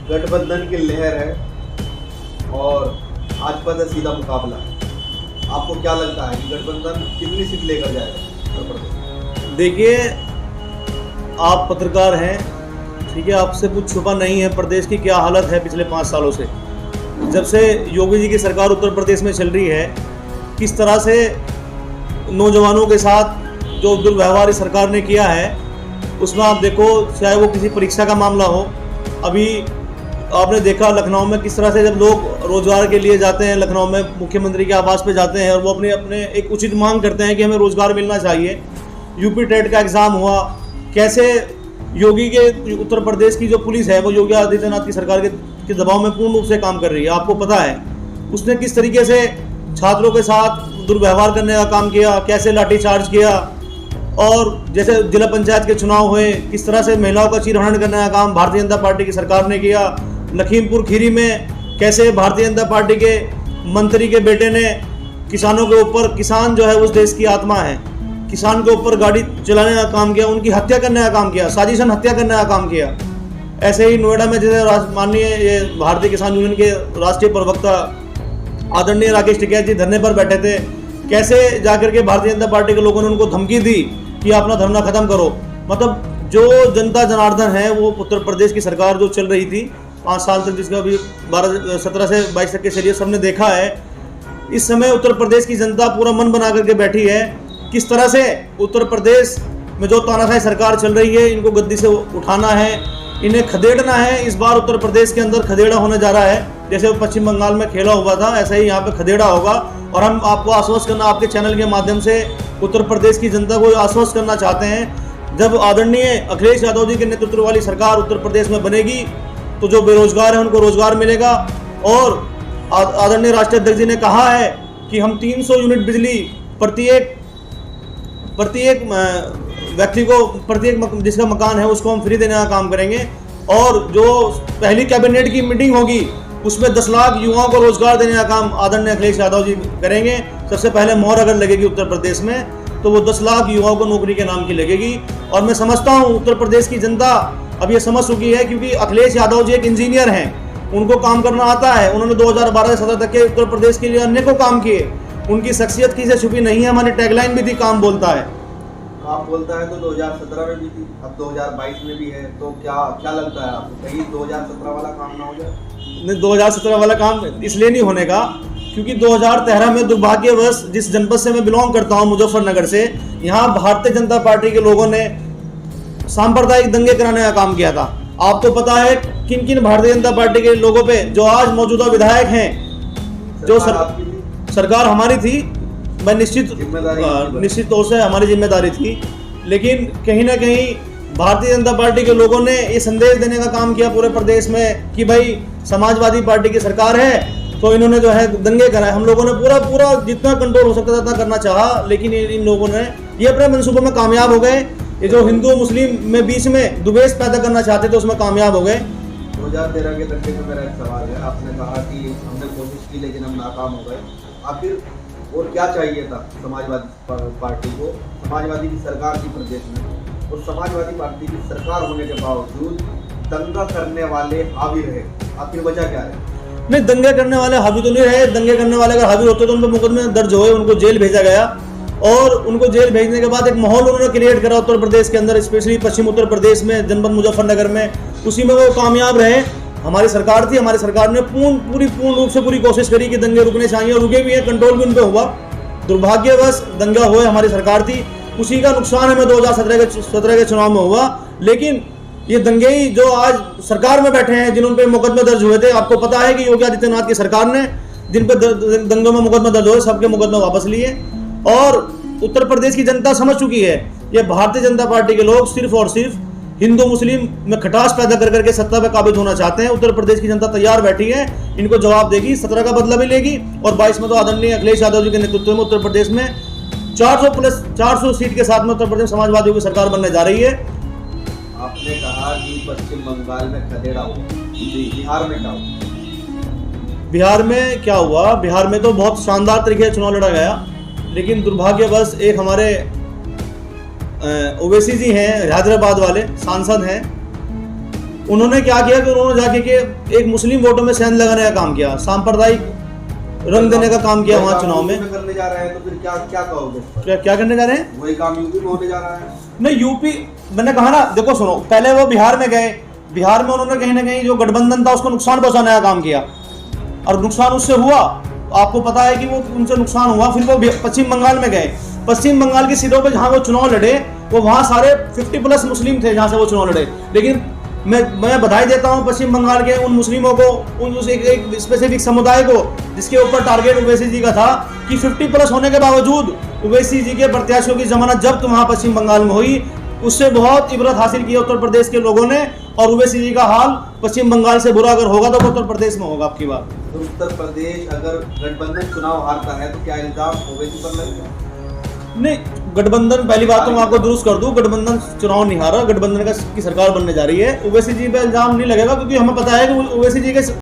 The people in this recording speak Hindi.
गठबंधन की लहर है और भाजपा से सीधा मुकाबला है। आपको क्या लगता है कि गठबंधन कितनी सीट लेकर जाएगा उत्तर प्रदेश? देखिए, आप पत्रकार हैं, ठीक है, आपसे कुछ छुपा नहीं है प्रदेश की क्या हालत है पिछले 5 सालों से। जब से योगी जी की सरकार उत्तर प्रदेश में चल रही है, किस तरह से नौजवानों के साथ जो दुर्व्यवहार इस सरकार ने किया है, उसमें आप देखो, चाहे वो किसी परीक्षा का मामला हो। अभी आपने देखा लखनऊ में किस तरह से जब लोग रोजगार के लिए जाते हैं, लखनऊ में मुख्यमंत्री के आवास पे जाते हैं और वो अपने एक उचित मांग करते हैं कि हमें रोजगार मिलना चाहिए। यूपी टेट का एग्ज़ाम हुआ, कैसे योगी के उत्तर प्रदेश की जो पुलिस है वो योगी आदित्यनाथ की सरकार के दबाव में पूर्ण रूप से काम कर रही है। आपको पता है उसने किस तरीके से छात्रों के साथ दुर्व्यवहार करने का काम किया, कैसे लाठीचार्ज किया, और जैसे जिला पंचायत के चुनाव हुए किस तरह से महिलाओं का चीरहरण करने का काम भारतीय जनता पार्टी की सरकार ने किया। लखीमपुर खीरी में कैसे भारतीय जनता पार्टी के मंत्री के बेटे ने किसानों के ऊपर, किसान जो है उस देश की आत्मा है, किसान के ऊपर गाड़ी चलाने का काम किया, उनकी हत्या करने का काम किया, साजिशन हत्या करने का काम किया। ऐसे ही नोएडा में जैसे माननीय ये भारतीय किसान यूनियन के राष्ट्रीय प्रवक्ता आदरणीय राकेश टिकैत जी धरने पर बैठे थे, कैसे जाकर के भारतीय जनता पार्टी के लोगों ने उनको धमकी दी कि अपना धरना खत्म करो। मतलब जो जनता जनार्दन है वो उत्तर प्रदेश की सरकार जो चल रही थी 5 साल तक, जिसका अभी 17 से 22 तक के चलिए सबने देखा है। इस समय उत्तर प्रदेश की जनता पूरा मन बना करके बैठी है किस तरह से उत्तर प्रदेश में जो तानाशाही सरकार चल रही है इनको गद्दी से उठाना है, इन्हें खदेड़ना है। इस बार उत्तर प्रदेश के अंदर खदेड़ा होने जा रहा है। जैसे वो पश्चिम बंगाल में खेला हुआ था, ऐसा ही यहाँ पे खदेड़ा होगा। और हम आपको आश्वस्त करना, आपके चैनल के माध्यम से उत्तर प्रदेश की जनता को आश्वस्त करना चाहते हैं, जब आदरणीय अखिलेश यादव जी के नेतृत्व वाली सरकार उत्तर प्रदेश में बनेगी तो जो बेरोजगार है उनको रोजगार मिलेगा। और आदरणीय राष्ट्रीय अध्यक्ष जी ने कहा है कि हम 300 यूनिट बिजली प्रत्येक व्यक्ति को, प्रत्येक जिसका मकान है उसको हम फ्री देने का काम करेंगे। और जो पहली कैबिनेट की मीटिंग होगी उसमें 10 लाख युवाओं को रोजगार देने का काम आदरणीय अखिलेश यादव जी करेंगे। सबसे पहले मोहर अगर लगेगी उत्तर प्रदेश में तो वो 10 लाख युवाओं को नौकरी के नाम की लगेगी। और मैं समझता हूँ उत्तर प्रदेश की जनता अब ये समझ चुकी है, क्योंकि अखिलेश यादव जी एक इंजीनियर हैं, उनको काम करना आता है। उन्होंने 2012 से 17 तक के उत्तर प्रदेश के लिए अनेकों काम किए। उनकी शख्सियत किसी से छुपी नहीं है। हमारी टैगलाइन भी थी, काम बोलता है। काम बोलता है तो 2017 में भी थी, अब 2022 में भी है। तो क्या लगता है आपको, कहीं 2017 वाला काम ना हो जाए? नहीं, 2017 वाला काम इसलिए नहीं होने का क्योंकि 2013 में दुर्भाग्यवश जिस जनपद से मैं बिलोंग करता हूँ, मुजफ्फरनगर से, यहाँ भारतीय जनता पार्टी के लोगों ने सांप्रदायिक दंगे कराने का काम किया था। आपको पता है किन किन भारतीय जनता पार्टी के लोगों पे जो आज मौजूदा विधायक हैं, जो सरकार हमारी थी, मैं निश्चित तौर से हमारी जिम्मेदारी थी, लेकिन कहीं ना कहीं भारतीय जनता पार्टी के लोगों ने ये संदेश देने का काम किया पूरे प्रदेश में कि भाई समाजवादी पार्टी की सरकार है, तो इन्होंने जो है दंगे कराए। हम लोगों ने पूरा जितना कंट्रोल हो सकता था उतना करना चाहा, लेकिन इन लोगों ने ये अपने मंसूबों में कामयाब हो गए। ये जो हिंदू मुस्लिम में बीच में द्वेष पैदा करना चाहते थे उसमें कामयाब हो गए। 2013 के दंगे में मेरा एक सवाल है, आपने कहा कि हमने कोशिश की लेकिन हम नाकाम हो गए। आखिर और क्या चाहिए था समाजवादी पार्टी को? समाजवादी की सरकार थी प्रदेश में, और समाजवादी पार्टी की सरकार होने के बावजूद दंगा करने वाले हावी रहे। आखिर वजह क्या है? नहीं, दंगे करने वाले हावी तो नहीं रहे। दंगे करने वाले अगर हावी होते तो उन पर मुकदमे दर्ज हुए, उनको जेल भेजा गया। और उनको जेल भेजने के बाद एक माहौल उन्होंने क्रिएट करा उत्तर प्रदेश के अंदर, स्पेशली पश्चिम उत्तर प्रदेश में, जनपद मुजफ्फरनगर में। उसी में वो कामयाब रहे। हमारी सरकार थी, हमारी सरकार ने पूर्ण रूप से पूरी कोशिश करी कि दंगे रुकने चाहिए, और रुके भी हैं, कंट्रोल भी उन पर हुआ। दुर्भाग्यवश दंगा हुए, हमारी सरकार थी, उसी का नुकसान हमें 2017 के चुनाव में हुआ। लेकिन ये दंगे ही जो आज सरकार में बैठे हैं, जिन पे मुकदमे दर्ज हुए थे, आपको पता है कि योगी आदित्यनाथ की सरकार ने जिन पे दंगों में मुकदमे दर्ज हुए सबके मुकदमे वापस लिए। और उत्तर प्रदेश की जनता समझ चुकी है ये भारतीय जनता पार्टी के लोग सिर्फ और सिर्फ हिंदू मुस्लिम में खटास पैदा कर करके सत्ता पे काबिज होना चाहते हैं। उत्तर प्रदेश की जनता तैयार बैठी है, इनको जवाब देगी, 17 का बदला भी लेगी। और 22 में तो आदरणीय अखिलेश यादव जी के नेतृत्व में उत्तर प्रदेश में 400 सीट के साथ में उत्तर प्रदेश समाजवादियों की सरकार बनने जा रही है। आपने कहा कि पश्चिम बंगाल में खदेड़ा हुआ, बिहार में क्या हुआ? बिहार में क्या हुआ? बिहार में तो बहुत शानदार तरीके से चुनाव लड़ा गया, लेकिन दुर्भाग्यवश एक हमारे ओवैसी जी हैं, हैदराबाद वाले सांसद हैं, उन्होंने क्या किया कि उन्होंने जाके के एक मुस्लिम वोटों में सेंध लगाने का काम किया, सांप्रदायिक रंग देने का काम किया वहाँ चुनाव में। करने जा रहे हैं तो फिर क्या क्या कहोगे इस पर? क्या करने जा रहे हैं? वही काम यूपी में होने जा रहा है। नहीं, यूपी मैंने कहा ना, देखो सुनो, पहले वो बिहार में गए, बिहार में उन्होंने कहीं ना कहीं जो गठबंधन था उसको नुकसान पहुंचाने का काम किया, और नुकसान उससे हुआ, आपको पता है कि वो उनसे नुकसान हुआ। फिर वो पश्चिम बंगाल में गए, पश्चिम बंगाल की सीटों पे जहां वो चुनाव लड़े वो वहां सारे 50+ मुस्लिम थे जहां से वो चुनाव लड़े। लेकिन मैं बधाई देता हूं पश्चिम बंगाल के उन मुस्लिमों को, उस एक स्पेसिफिक समुदाय को जिसके ऊपर टारगेट ओवैसी जी का था कि 50+ होने के बावजूद ओवैसी जी के प्रत्याशियों की जमानत जब्त वहां पश्चिम बंगाल में हुई। उससे बहुत इबरत हासिल की उत्तर प्रदेश के लोगों ने, और ओवैसी जी का हाल पश्चिम बंगाल से बुरा अगर होगा तो वो उत्तर प्रदेश में होगा आपकी बात। तो उत्तर प्रदेश अगर गठबंधन चुनाव हारता है तो क्या इल्जाम ओवैसी पर लगेगा? नहीं, गठबंधन, पहली बात तो मैं आपको दुरुस्त कर दूं, गठबंधन चुनाव नहीं हारा, गठबंधन की सरकार बनने जा रही है। ओवैसी जी पे इल्जाम नहीं लगेगा, क्योंकि हमें पता है कि ओवैसी जी के